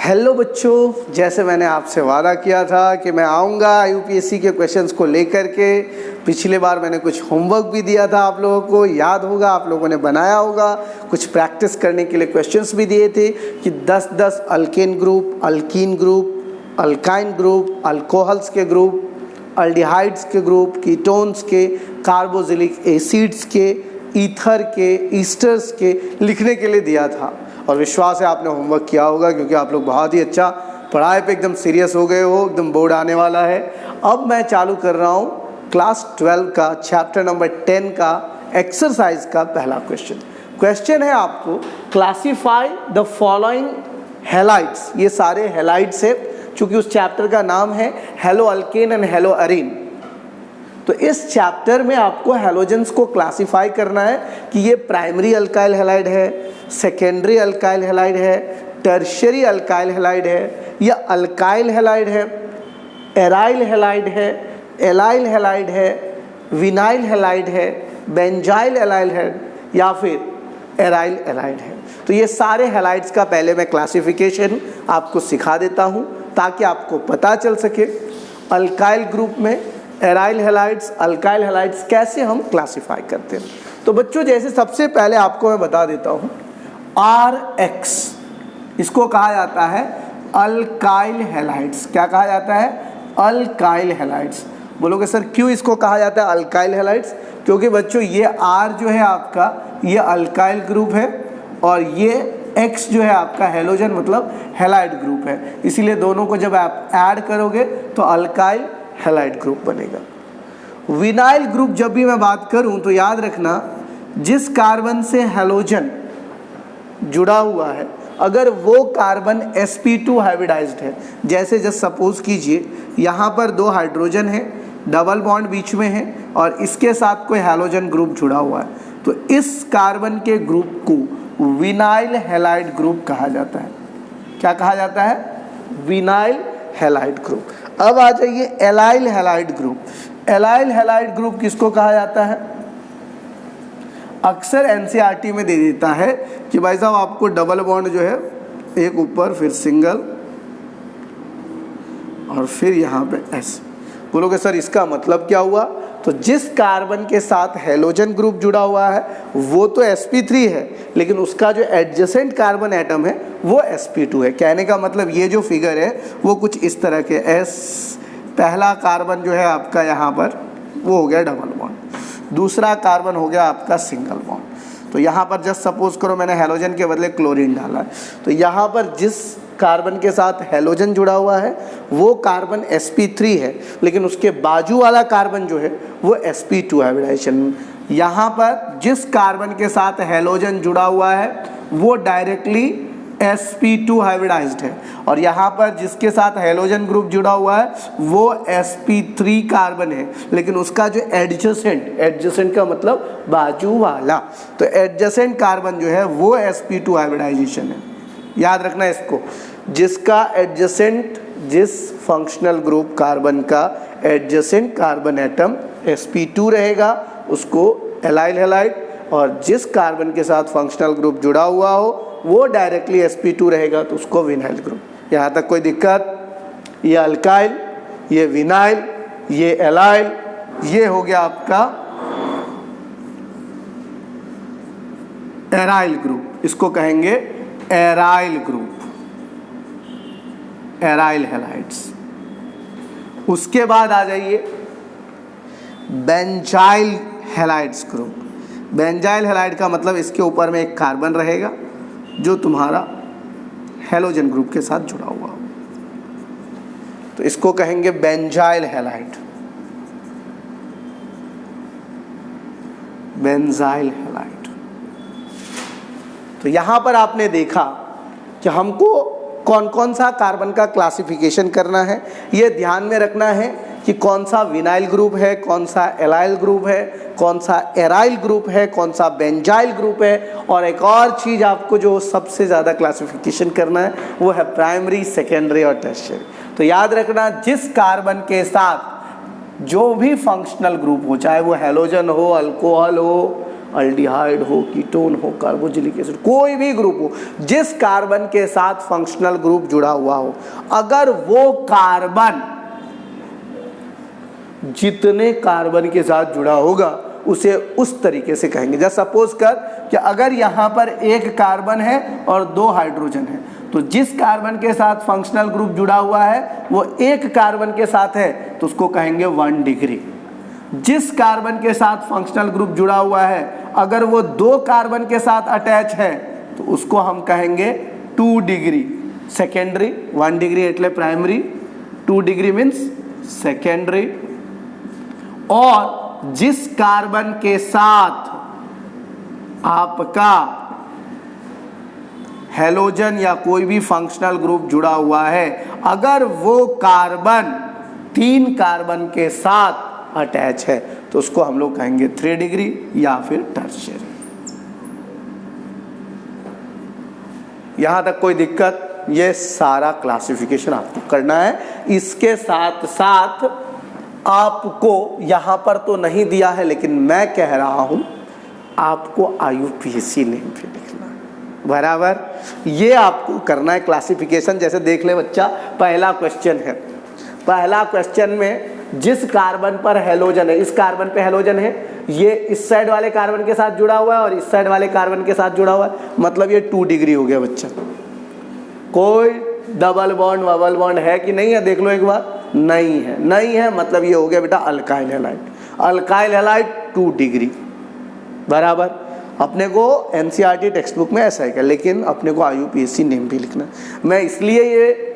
Hello बच्चों, जैसे मैंने आपसे वादा किया था कि मैं आऊँगा यूपीएससी के क्वेश्चंस को लेकर के। पिछले बार मैंने कुछ होमवर्क भी दिया था, आप लोगों को याद होगा, आप लोगों ने बनाया होगा। कुछ प्रैक्टिस करने के लिए क्वेश्चंस भी दिए थे कि 10-10 alkane group, alkyne group, alkyne group, alcohols के ग्रुप, अल्डिहाइड्स के ग्रुप, कीटोन्स के, कार्बोक्सिलिक एसिड्स के, ईथर के, ईस्टर्स के लिखने के लिए दिया था। और विश्वास है आपने होमवर्क किया होगा, क्योंकि आप लोग बहुत ही अच्छा पढ़ाई पे एकदम सीरियस हो गए हो, एकदम बोर्ड आने वाला है। अब मैं चालू कर रहा हूँ क्लास 12 का चैप्टर नंबर 10 का एक्सरसाइज का पहला क्वेश्चन है आपको, क्लासीफाई द फॉलोइंग हैलाइड्स। ये सारे हैलाइड्स है, चूँकि उस चैप्टर का नाम है hello alkane and hello Areen. तो इस चैप्टर में आपको हैलोजेंस को क्लासिफाई करना है कि ये प्राइमरी अल्काइल हैलाइड है, सेकेंडरी अल्काइल हैलाइड है, टर्शियरी अल्काइल हैलाइड है, या अल्काइल हैलाइड है, एराइल हैलाइड है, एलाइल हैलाइड है, विनाइल हैलाइड है, बेंजाइल हैलाइड है, या फिर एराइल हैलाइड है। तो ये सारे हैलाइड्स का पहले मैं क्लासिफिकेशन आपको सिखा देता हूँ, ताकि आपको पता चल सके अल्काइल ग्रुप में एराइल हैलाइड्स, अल्काइल हैलाइड्स कैसे हम क्लासिफाई करते हैं। तो बच्चों, जैसे सबसे पहले आपको मैं बता देता हूँ, RH इसको कहा जाता है अल्काइल हैलाइड्स। क्या कहा जाता है? Alkyl halides. बोलोगे सर क्यों इसको कहा जाता है अल्काइल हैलाइड्स? क्योंकि बच्चों ये R जो है आपका, ये अल्काइल ग्रुप है, और ये X जो है आपका हैलोजन मतलब हैलाइड ग्रुप है। इसीलिए दोनों को जब आप ऐड करोगे तो अल्काइल हैलाइड ग्रुप बनेगा। विनाइल ग्रुप जब भी मैं बात करूं तो याद रखना, जिस कार्बन से हैलोजन जुड़ा हुआ है, अगर वो कार्बन sp2 हाइब्रिडाइज्ड है, जैसे जस्ट सपोज कीजिए यहाँ पर 2 हाइड्रोजन है, डबल बॉन्ड बीच में है, और इसके साथ कोई हैलोजन ग्रुप जुड़ा हुआ है, तो इस कार्बन के ग्रुप को विनाइल हैलाइड ग्रुप कहा जाता है। क्या कहा जाता है? Vinyl halide group. अब आ जाइए allyl halide group. Allyl halide group किसको कहा जाता है? अक्सर एनसीईआरटी में दे देता है कि भाई साहब आपको डबल बॉन्ड जो है, एक ऊपर फिर सिंगल और फिर यहाँ पे S। बोलोगे सर इसका मतलब क्या हुआ? तो जिस कार्बन के साथ हैलोजन ग्रुप जुड़ा हुआ है वो तो sp3 है, लेकिन उसका जो एडजेसेंट कार्बन एटम है वो sp2 है। कहने का मतलब ये जो फिगर है वो कुछ इस तरह के S, पहला कार्बन जो है आपका यहाँ पर वो हो गया डबल बॉन्ड, दूसरा कार्बन हो गया आपका सिंगल बॉन्ड। तो यहाँ पर जस्ट सपोज करो मैंने हैलोजन के बदले क्लोरीन डाला है, तो यहाँ पर जिस कार्बन के साथ हैलोजन जुड़ा हुआ है वो कार्बन sp3 है, लेकिन उसके बाजू वाला कार्बन जो है वो sp2 हाइब्रिडाइजेशन। यहाँ पर जिस कार्बन के साथ हैलोजन जुड़ा हुआ है वो डायरेक्टली sp2 हाइब्रिडाइज्ड है, और यहाँ पर जिसके साथ हैलोजन ग्रुप जुड़ा हुआ है वो sp3 कार्बन है, लेकिन उसका जो एडजेसेंट का मतलब बाजू वाला, तो एडजेसेंट कार्बन जो है वो sp2 हाइब्रिडाइजेशन है। याद रखना इसको, जिसका एडजेसेंट, जिस फंक्शनल ग्रुप कार्बन का एडजेसेंट कार्बन एटम sp2 रहेगा उसको एलाइल हैलाइड, और जिस कार्बन के साथ फंक्शनल ग्रुप जुड़ा हुआ हो वो डायरेक्टली sp2 रहेगा तो उसको विनाइल ग्रुप। यहाँ तक कोई दिक्कत? ये अल्काइल, ये विनाइल, ये एलाइल, ये हो गया आपका एराइल ग्रुप, इसको कहेंगे एराइल ग्रुप, एराइल हैलाइड्स। उसके बाद आ जाइए benzyl halides group. Benzyl halide का मतलब इसके ऊपर में एक कार्बन रहेगा जो तुम्हारा हैलोजन ग्रुप के साथ जुड़ा हुआ हो, तो इसको कहेंगे बेंजाइल हैलाइड, बेंजाइल हैलाइड। तो यहाँ पर आपने देखा कि हमको कौन कौन सा कार्बन का क्लासिफिकेशन करना है। ये ध्यान में रखना है कि कौन सा विनाइल ग्रुप है, कौन सा एलाइल ग्रुप है, कौन सा एराइल ग्रुप है, कौन सा बेंजाइल ग्रुप है, और एक और चीज़ आपको जो सबसे ज़्यादा क्लासिफिकेशन करना है वो है प्राइमरी, सेकेंडरी और टर्शियरी। तो याद रखना, जिस कार्बन के साथ जो भी फंक्शनल ग्रुप हो, चाहे वो हैलोजन हो, अल्कोहल हो, अल्डिहाइड हो, कीटोन हो, कार्बोक्सिलिक एसिड, कोई भी ग्रुप हो, जिस कार्बन के साथ फंक्शनल ग्रुप जुड़ा हुआ हो, अगर वो कार्बन जितने कार्बन के साथ जुड़ा होगा उसे उस तरीके से कहेंगे। जैसे सपोज कर कि अगर यहाँ पर एक कार्बन है और 2 हाइड्रोजन है, तो जिस कार्बन के साथ फंक्शनल ग्रुप जुड़ा हुआ है वो एक कार्बन के साथ है तो उसको कहेंगे 1 डिग्री। जिस कार्बन के साथ फंक्शनल ग्रुप जुड़ा हुआ है अगर वो 2 कार्बन के साथ अटैच है तो उसको हम कहेंगे 2 डिग्री। सेकेंडरी, 1 डिग्री एटले प्राइमरी, 2 डिग्री मीन्स सेकेंडरी। और जिस कार्बन के साथ आपका हैलोजन या कोई भी फंक्शनल ग्रुप जुड़ा हुआ है, अगर वो कार्बन 3 कार्बन के साथ अटैच है तो उसको हम लोग कहेंगे 3 डिग्री या फिर टर्शियरी। यहां तक कोई दिक्कत? ये सारा क्लासिफिकेशन आपको करना है। इसके साथ साथ आपको यहां पर तो नहीं दिया है लेकिन मैं कह रहा हूं आपको IUPAC नेम भी लिखना है, बराबर। ये आपको करना है क्लासिफिकेशन। जैसे देख ले बच्चा, पहला क्वेश्चन है, पहला क्वेश्चन में जिस कार्बन पर हैलोजन है, इस कार्बन पे हैलोजन है, ये इस साइड वाले कार्बन के साथ जुड़ा हुआ है और इस साइड वाले कार्बन के साथ जुड़ा हुआ है, मतलब ये 2 डिग्री हो गया बच्चा। कोई डबल बॉन्ड वबल बॉन्ड है कि नहीं है, देख लो एक बार। नहीं है, नहीं है, मतलब ये हो गया बेटा alkyl halide. Alkyl halide 2 degree, बराबर। अपने को NCERT टेक्स्ट बुक में ऐसा है क्या, लेकिन अपने को IUPAC नेम भी लिखना। मैं इसलिए ये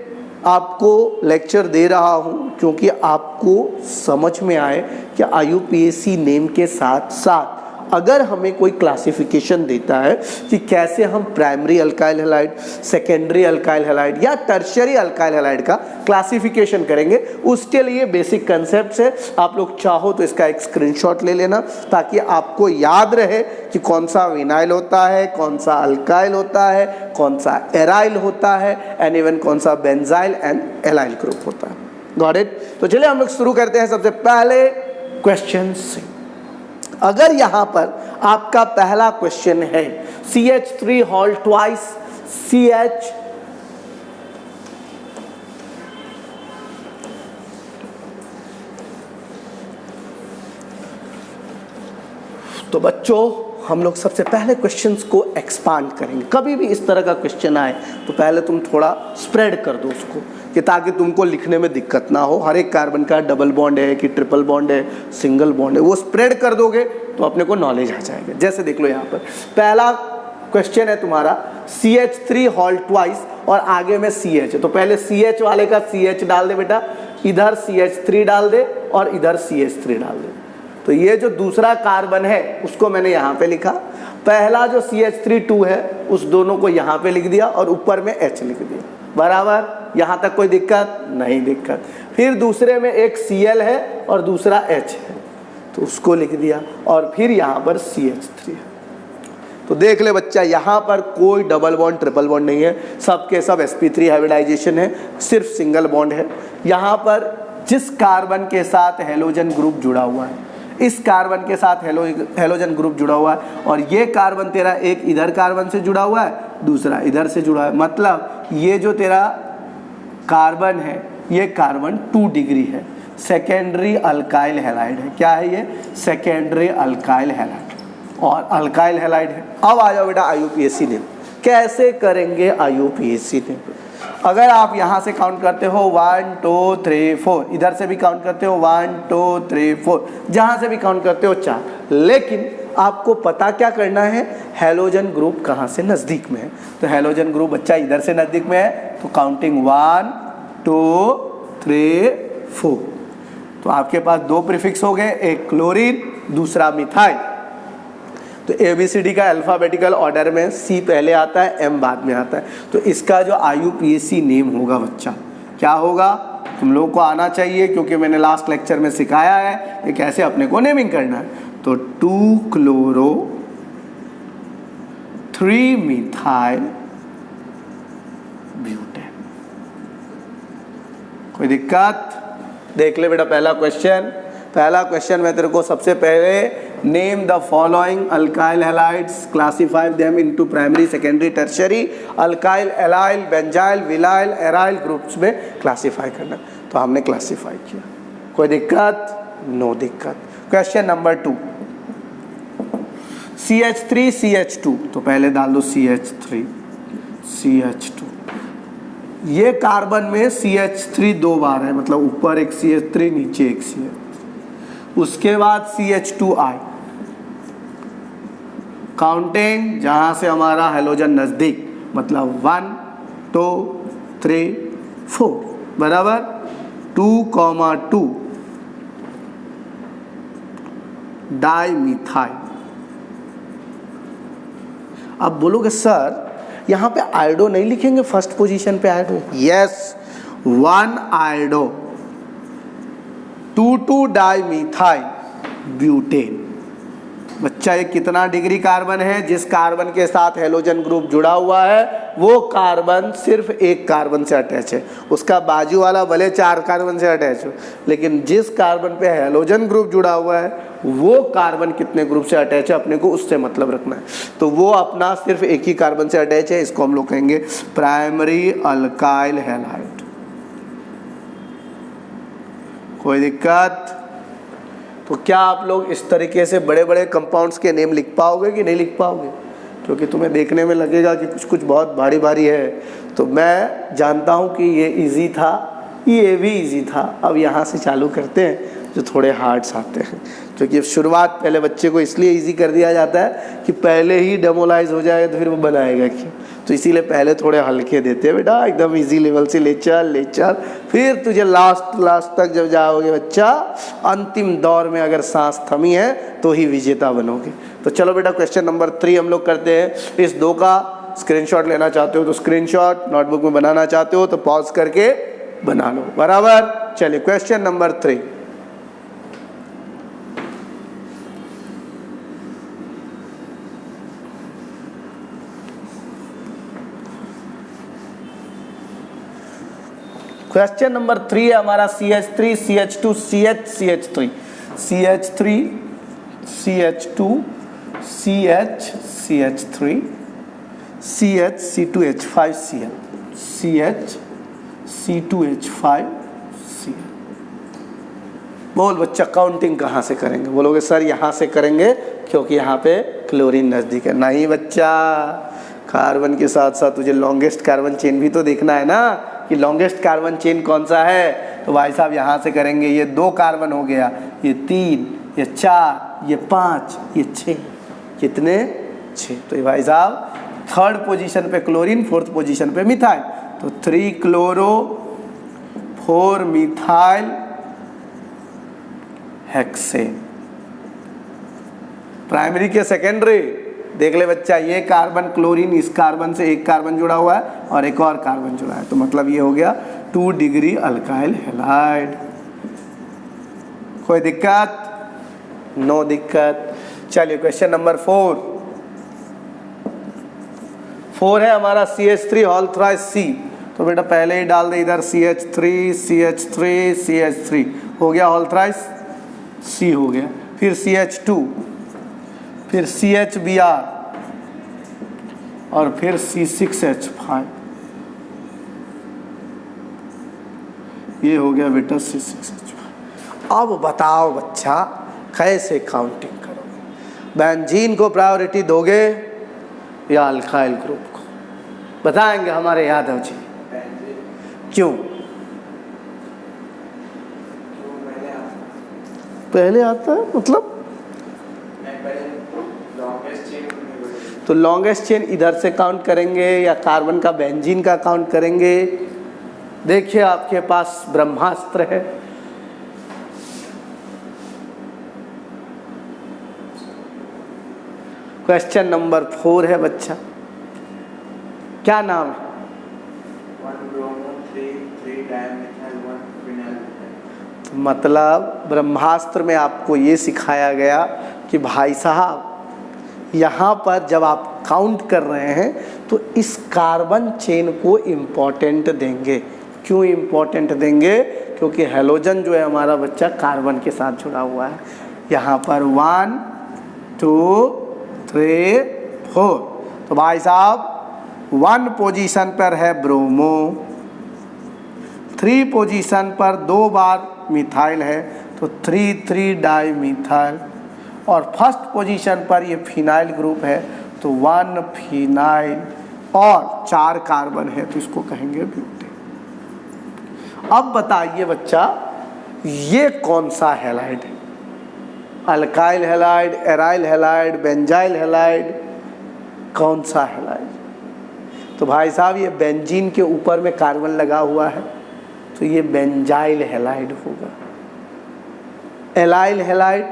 आपको लेक्चर दे रहा हूँ क्योंकि आपको समझ में आए कि IUPAC नेम के साथ साथ अगर हमें कोई क्लासिफिकेशन देता है कि कैसे हम primary alkyl halide, secondary alkyl halide या टर्शियरी अल्काइल हैलाइड का क्लासिफिकेशन करेंगे, उसके लिए बेसिक कंसेप्ट है। आप लोग चाहो तो इसका एक स्क्रीनशॉट ले लेना ताकि आपको याद रहे कि कौन सा विनाइल होता है, कौन सा अल्काइल होता है, कौन सा एराइल होता है एंड इवन कौन सा बेंजाइल एंड एलाइल ग्रुप होता है। Got it? तो चलिए हम लोग शुरू करते हैं सबसे पहले क्वेश्चन से। अगर यहां पर आपका पहला क्वेश्चन है CH3 हॉल ट्वाइस CH, तो बच्चों हम लोग सबसे पहले क्वेश्चंस को एक्सपांड करेंगे। कभी भी इस तरह का क्वेश्चन आए तो पहले तुम थोड़ा स्प्रेड कर दो उसको, कि ताकि तुमको लिखने में दिक्कत ना हो। हर एक कार्बन का डबल बॉन्ड है कि ट्रिपल बॉन्ड है, सिंगल बॉन्ड है, वो स्प्रेड कर दोगे तो अपने को नॉलेज आ जाएगा। जैसे देख लो यहाँ पर पहला क्वेश्चन है तुम्हारा CH3 हॉल ट्वाइस और आगे में CH है, तो पहले CH वाले का CH डाल दे बेटा, इधर CH3 डाल दे और इधर CH3 डाल दे। तो ये जो दूसरा कार्बन है उसको मैंने यहाँ पे लिखा, पहला जो CH3 है उस दोनों को यहाँ पे लिख दिया और ऊपर में H लिख दिया, बराबर। यहाँ तक कोई दिक्कत? नहीं दिक्कत। फिर दूसरे में एक Cl है और दूसरा H है तो उसको लिख दिया और फिर यहाँ पर CH3 है। तो देख ले बच्चा, यहाँ पर कोई डबल बॉन्ड ट्रिपल बॉन्ड नहीं है, सबके सब sp3 हाइब्रिडाइजेशन है, सिर्फ सिंगल बॉन्ड है। यहाँ पर जिस कार्बन के साथ हैलोजन ग्रुप जुड़ा हुआ है, इस कार्बन के साथ हैलोजन ग्रुप जुड़ा हुआ है और ये कार्बन तेरा एक इधर कार्बन से जुड़ा हुआ है, दूसरा इधर से जुड़ा है, मतलब ये जो तेरा कार्बन है ये कार्बन 2 डिग्री है, सेकेंडरी अल्काइल हैलाइड है। क्या है ये? सेकेंडरी अल्काइल हैलाइड और अल्काइल हैलाइड है। अब आ जाओ बेटा IUPAC नेम। कैसे करेंगे IUPAC नेम? अगर आप यहाँ से काउंट करते हो 1 2 3 4, इधर से भी काउंट करते हो 1 2 3 4, जहाँ से भी काउंट करते हो 4, लेकिन आपको पता क्या करना है, हैलोजन ग्रुप कहाँ से नज़दीक में है। तो हैलोजन ग्रुप बच्चा इधर से नज़दीक में है तो काउंटिंग 1 2 3 4। तो आपके पास 2 प्रीफिक्स हो गए, एक क्लोरीन दूसरा मिथाइल। तो ABCD का अल्फ़ाबेटिकल ऑर्डर में C पहले आता है, M बाद में आता है। तो इसका जो IUPAC नेम होगा बच्चा क्या होगा, तुम लोगों को आना चाहिए क्योंकि मैंने लास्ट लेक्चर में सिखाया है कि कैसे अपने को नेमिंग करना है। तो 2 क्लोरो 3 मिथाइल ब्यूटेन। कोई दिक्कत? देख ले बेटा पहला क्वेश्चन मैं तेरे को सबसे पहले name the following alkyl halides, classify them into primary, secondary, tertiary, alkyl, allyl, benzyl, vinyl, aryl groups में क्लासिफाई करना। तो हमने क्लासिफाई किया, कोई दिक्कत? नो दिक्कत। क्वेश्चन नंबर 2, CH3 CH2, तो पहले डाल दो CH3 CH2। ये कार्बन में CH3 दो बार है, मतलब ऊपर एक CH3 नीचे एक CH3। उसके बाद CH2 आए, काउंटिंग जहां से हमारा हेलोजन नजदीक, मतलब 1 2 3 4 बराबर 2,2 डाइमिथाइल। अब बोलोगे सर यहाँ पे आयोडो नहीं लिखेंगे, फर्स्ट पोजीशन पे iodo? Yes, 1 iodo 2,2 dimethyl butane. बच्चा ये कितना डिग्री कार्बन है? जिस कार्बन के साथ हेलोजन ग्रुप जुड़ा हुआ है वो कार्बन सिर्फ एक कार्बन से अटैच है, उसका बाजू वाला भले 4 कार्बन से अटैच हो, लेकिन जिस कार्बन पे हेलोजन ग्रुप जुड़ा हुआ है वो कार्बन कितने ग्रुप से अटैच है अपने को उससे मतलब रखना है। तो वो अपना सिर्फ एक ही कार्बन से अटैच है, इसको हम लोग कहेंगे प्राइमरी अल्काइल हैलाइड। कोई दिक्कत? तो क्या आप लोग इस तरीके से बड़े बड़े कंपाउंड्स के नेम लिख पाओगे कि नहीं लिख पाओगे? क्योंकि तुम्हें देखने में लगेगा कि कुछ कुछ बहुत भारी भारी है। तो मैं जानता हूँ कि ये इजी था, ये भी इजी था। अब यहाँ से चालू करते हैं जो थोड़े हार्ड्स आते हैं, क्योंकि शुरुआत पहले बच्चे को इसलिए इजी कर दिया जाता है कि पहले ही डेमोलाइज हो जाएगा तो फिर वो बनाएगा क्यों। तो इसीलिए पहले थोड़े हल्के देते हैं, बेटा एकदम इजी लेवल से ले चल, फिर तुझे लास्ट तक जब जाओगे बच्चा, अंतिम दौर में अगर सांस थमी है तो ही विजेता बनोगे। तो चलो बेटा क्वेश्चन नंबर 3 हम लोग करते हैं। इस 2 का स्क्रीनशॉट लेना चाहते हो तो स्क्रीनशॉट, नोटबुक में बनाना चाहते हो तो पॉज करके बना लो, बराबर। चलिए क्वेश्चन नंबर 3, क्वेश्चन नंबर 3 है हमारा CH3 CH2 CH CH3 CH3 CH2 CH CH3 CH C2H5 Cl CH C2H5 Cl। बोल बच्चा काउंटिंग कहाँ से करेंगे? बोलोगे सर यहाँ से करेंगे क्योंकि यहाँ पे क्लोरीन नज़दीक है। नहीं बच्चा, कार्बन के साथ साथ तुझे लॉन्गेस्ट कार्बन चेन भी तो देखना है ना कि लॉन्गेस्ट कार्बन चेन कौन सा है। तो भाई साहब यहाँ से करेंगे, ये 2 कार्बन हो गया, ये 3, ये 4, ये 5, ये 6, कितने? 6। तो ये भाई साहब 3rd पोजीशन पे क्लोरीन, 4th पोजीशन पे मिथाइल। तो 3 क्लोरो 4 मिथाइल हेक्सेन। प्राइमरी के सेकेंडरी देख ले बच्चा, ये कार्बन क्लोरीन, इस कार्बन से एक कार्बन जुड़ा हुआ है और एक और कार्बन जुड़ा है, तो मतलब ये हो गया 2 डिग्री अल्काइल हैलाइड। कोई दिक्कत? नो दिक्कत। चलिए क्वेश्चन नंबर 4 है हमारा CH3 होल थ्राइस C। तो बेटा पहले ही डाल दे इधर CH3 CH3 CH3 हो गया, होल थ्राइस C हो गया। फिर CH2, फिर CHBr और फिर C6H5, ये हो गया बेटा C6H5। अब बताओ बच्चा कैसे काउंटिंग करोगे? बेंजीन को प्रायोरिटी दोगे या अल्काइल ग्रुप को? बताएंगे हमारे यादव जी। क्यों? पहले आता है मतलब? तो लॉन्गेस्ट चेन इधर से काउंट करेंगे या कार्बन का बेंजीन का काउंट करेंगे? देखिए आपके पास ब्रह्मास्त्र है। क्वेश्चन नंबर 4 है बच्चा, क्या नाम है? मतलब ब्रह्मास्त्र में आपको ये सिखाया गया कि भाई साहब यहाँ पर जब आप काउंट कर रहे हैं तो इस कार्बन चेन को इम्पोर्टेंट देंगे। क्यों इम्पोर्टेंट देंगे? क्योंकि हेलोजन जो है हमारा बच्चा कार्बन के साथ जुड़ा हुआ है। यहाँ पर 1 2 3 4। तो भाई साहब 1 पोजीशन पर है ब्रोमो, 3 पोजीशन पर 2 बार मिथाइल है तो 3 डाई मिथाइल, और फर्स्ट पोजीशन पर ये फिनाइल ग्रुप है तो 1 फिनाइल और 4 कार्बन है तो इसको कहेंगे ब्यूटेन। अब बताइए बच्चा ये कौन सा हैलाइड है? Alkyl halide, aryl halide, benzyl halide, कौन सा हैलाइड? तो भाई साहब ये बेंजीन के ऊपर में कार्बन लगा हुआ है तो ये बेंजाइल हैलाइड होगा। एलाइल हैलाइड,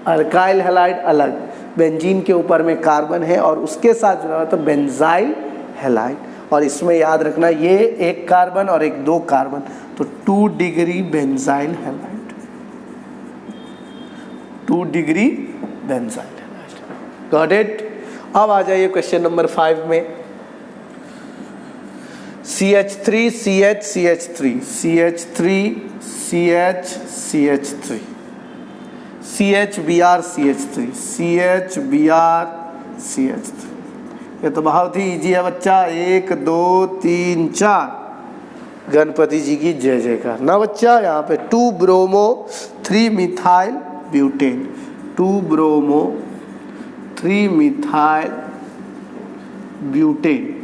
अल्काइल हैलाइड अलग, बेंजीन के ऊपर में कार्बन है और उसके साथ जुड़ा हुआ तो बेंजाइल हैलाइड। और इसमें याद रखना ये 1 कार्बन और 2 कार्बन तो 2 degree benzyl halide, 2 degree benzyl halide. Got it? अब आ जाइए क्वेश्चन नंबर 5 में। CH3 CH CH3 CH3 CH CH3 CHBr CH3 CHBr CH3। ये तो बहुत ही इजी है बच्चा। 1 2 3 4 गणपति जी की जय जयकार ना बच्चा। यहाँ पे 2 bromo 3 methyl butane, 2 bromo 3 methyl butane.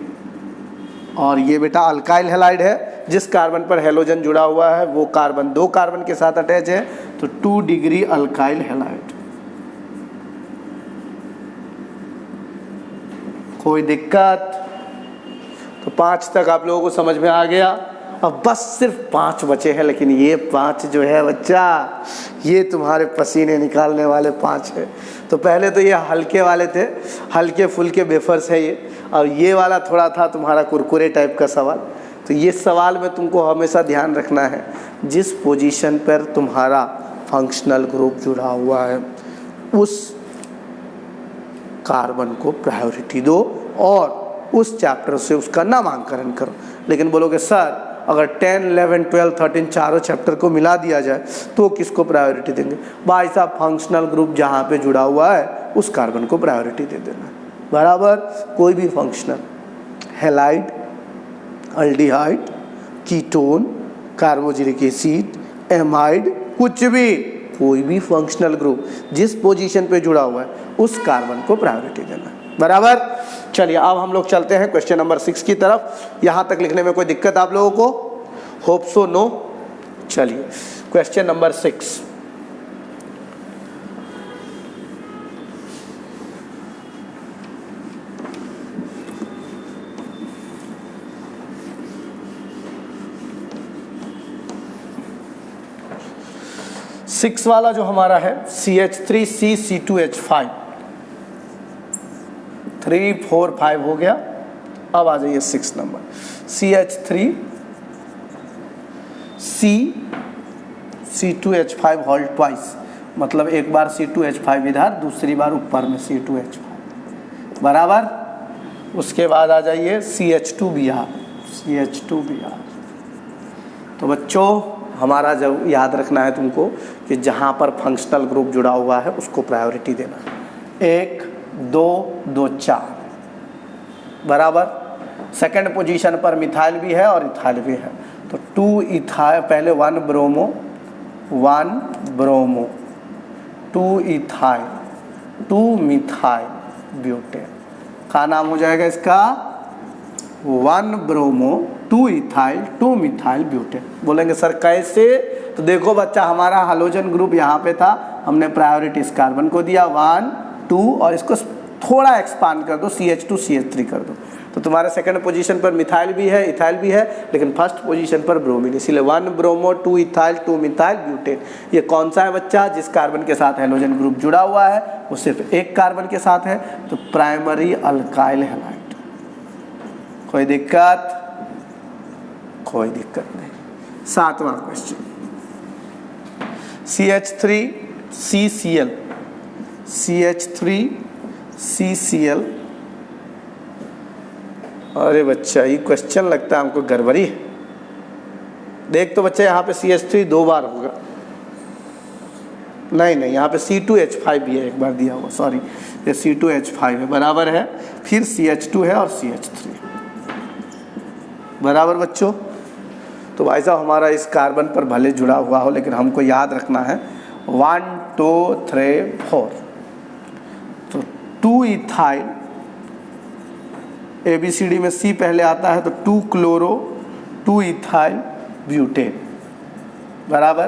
और ये बेटा अल्काइल हैलाइड है, जिस कार्बन पर हेलोजन जुड़ा हुआ है वो कार्बन 2 कार्बन के साथ अटैच है तो 2 डिग्री अल्काइल हैलाइड। कोई दिक्कत? तो 5 तक आप लोगों को समझ में आ गया। अब बस सिर्फ 5 बचे हैं, लेकिन ये 5 जो है बच्चा ये तुम्हारे पसीने निकालने वाले 5 है। तो पहले तो ये हल्के वाले थे, हल्के फुल्के वेफर्स है ये, और ये वाला थोड़ा था तुम्हारा कुरकुरे टाइप का सवाल। तो ये सवाल में तुमको हमेशा ध्यान रखना है जिस पोजीशन पर तुम्हारा फंक्शनल ग्रुप जुड़ा हुआ है उस कार्बन को प्रायोरिटी दो और उस चैप्टर से उसका नामांकन करो। लेकिन बोलोगे सर अगर 10, 11, 12, 13 चारों चैप्टर को मिला दिया जाए तो किसको प्रायोरिटी देंगे? भाई साहब फंक्शनल ग्रुप जहाँ पे जुड़ा हुआ है उस कार्बन को प्रायोरिटी दे देना। बराबर? कोई भी functional halide, aldehyde, ketone, carboxylic acid, amide, कुछ भी कोई भी फंक्शनल ग्रुप जिस पोजीशन पे जुड़ा हुआ है उस कार्बन को प्रायोरिटी देना। बराबर? चलिए अब हम लोग चलते हैं क्वेश्चन नंबर 6 की तरफ। यहाँ तक लिखने में कोई दिक्कत आप लोगों को? Hope so no. चलिए क्वेश्चन नंबर 6। सिक्स वाला जो हमारा है CH3C C2H5 3 4 5 हो गया। अब आ जाइए 6 number CH3C C2H5 whole twice, मतलब एक बार C2H5 इधर दूसरी बार ऊपर में C2H5। बराबर? उसके बाद आ जाइए CH2Br CH2Br। तो बच्चों हमारा जब याद रखना है तुमको कि जहाँ पर फंक्शनल ग्रुप जुड़ा हुआ है उसको प्रायोरिटी देना। 1 2 2 4। बराबर? सेकंड पोजीशन पर मिथाइल भी है और इथाइल भी है तो 2 इथाइल, पहले 1 bromo 1 bromo 2 ethyl 2 methyl butane. क्या नाम हो जाएगा इसका? 1 ब्रोमो 2 इथाइल 2 मिथाइल ब्यूटेन। बोलेंगे सर कैसे? तो देखो बच्चा हमारा हाइड्रोजन ग्रुप यहाँ पे था, हमने प्रायोरिटी इस कार्बन को दिया 1 2 और इसको थोड़ा एक्सपांड कर दो CH2 CH3 कर दो। तो तुम्हारे सेकंड पोजीशन पर मिथाइल भी है, इथाइल भी है, लेकिन फर्स्ट पोजीशन पर ब्रोमीन, इसीलिए 1 ब्रोमो 2 इथाइल 2 मिथाइल ब्यूटेन। ये कौन सा है बच्चा? जिस कार्बन के साथ हाइड्रोजन ग्रुप जुड़ा हुआ है वो सिर्फ एक कार्बन के साथ है तो प्राइमरी अल्काइल हैलाइड। कोई दिक्कत? कोई दिक्कत नहीं। 7वां क्वेश्चन CH3CCl CH3CCl। अरे बच्चा ये क्वेश्चन लगता है हमको गड़बड़ी है। देख तो बच्चा यहाँ पे CH3 2 बार होगा, नहीं नहीं, यहाँ पे C2H5 भी है, एक बार दिया हुआ, सॉरी, ये C2H5 है, बराबर है, फिर CH2 है और CH3, बराबर बच्चों। तो भाई साहब हमारा इस कार्बन पर भले जुड़ा हुआ हो, लेकिन हमको याद रखना है 1 2 3 4। तो 2 इथाइल, ABCD में C पहले आता है, तो 2 क्लोरो 2 इथाइल ब्यूटेन, बराबर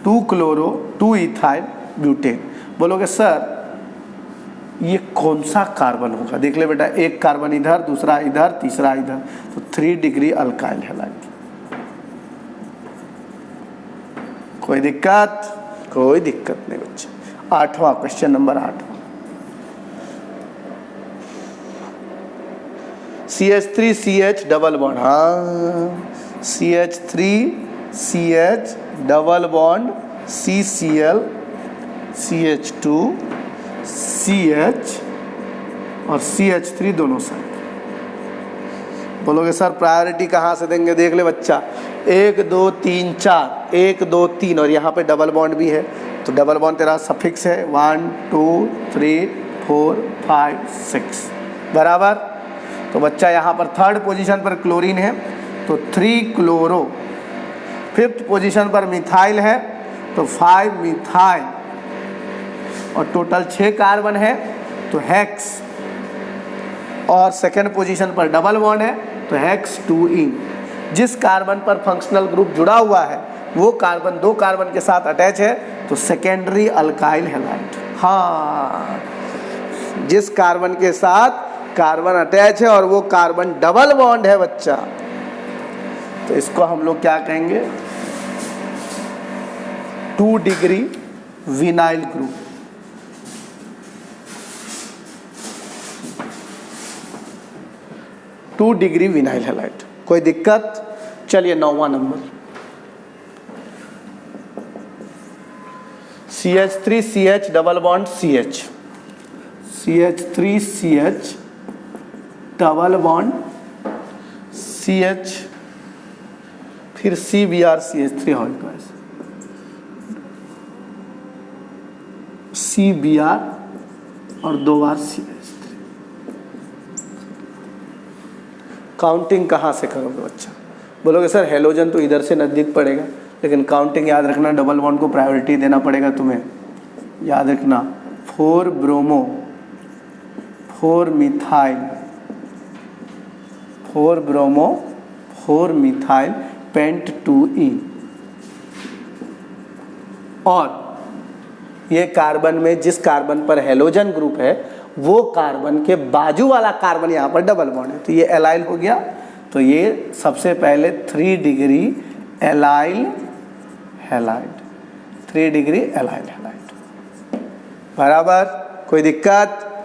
2 क्लोरो 2 इथाइल ब्यूटेन। बोलोगे सर ये कौन सा कार्बन होगा? देख ले बेटा, एक कार्बन इधर, दूसरा इधर, तीसरा इधर, तो 3 डिग्री अल्काइल हैलाइड। कोई दिक्कत? कोई दिक्कत नहीं बच्चे। 8वां question, number 8, CH3CH double bond, हाँ CH3CH double bond CCl CH2 CH और CH3 दोनों साइड। बोलोगे सर प्रायोरिटी कहाँ से देंगे? देख ले बच्चा, 1 2 3 4, 1 2 3 और यहाँ पे डबल बॉन्ड भी है, तो डबल बॉन्ड तेरा सफिक्स है 1 2 3 4 5 6, बराबर। तो बच्चा यहाँ पर थर्ड पोजीशन पर क्लोरीन है, तो 3 क्लोरो। फिफ्थ पोजीशन पर मिथाइल है, तो 5 मिथाइल, और टोटल 6 कार्बन है, तो हेक्स। और सेकेंड पोजीशन पर डबल बॉन्ड है, तो हेक्स 2इन। जिस कार्बन पर फंक्शनल ग्रुप जुड़ा हुआ है वो कार्बन 2 कार्बन के साथ अटैच है, तो सेकेंडरी अल्काइल हैलाइड। हाँ, जिस कार्बन के साथ कार्बन अटैच है और वो कार्बन डबल बॉन्ड है बच्चा, तो इसको हम लोग क्या कहेंगे? 2 degree vinyl group. Two degree vinyl halide. कोई दिक्कत? चलिए 9वां number, CH3CH double bond CH, CH3CH double bond CH, फिर CBr CH3 हो गया, CBr और 2 बार CH3। काउंटिंग कहाँ से करोगे बच्चा? बोलोगे सर हेलोजन तो इधर से नज़दीक पड़ेगा, लेकिन काउंटिंग याद रखना, डबल बॉन्ड को प्रायोरिटी देना पड़ेगा तुम्हें, याद रखना। 4 bromo 4 methyl, 4 bromo 4 methyl pent 2इन। और ये कार्बन में जिस कार्बन पर हेलोजन ग्रुप है वो कार्बन के बाजू वाला कार्बन यहाँ पर डबल बॉन्ड है, तो ये एलाइल हो गया। तो ये सबसे पहले 3 degree allyl halide, 3 degree allyl halide, बराबर। कोई दिक्कत?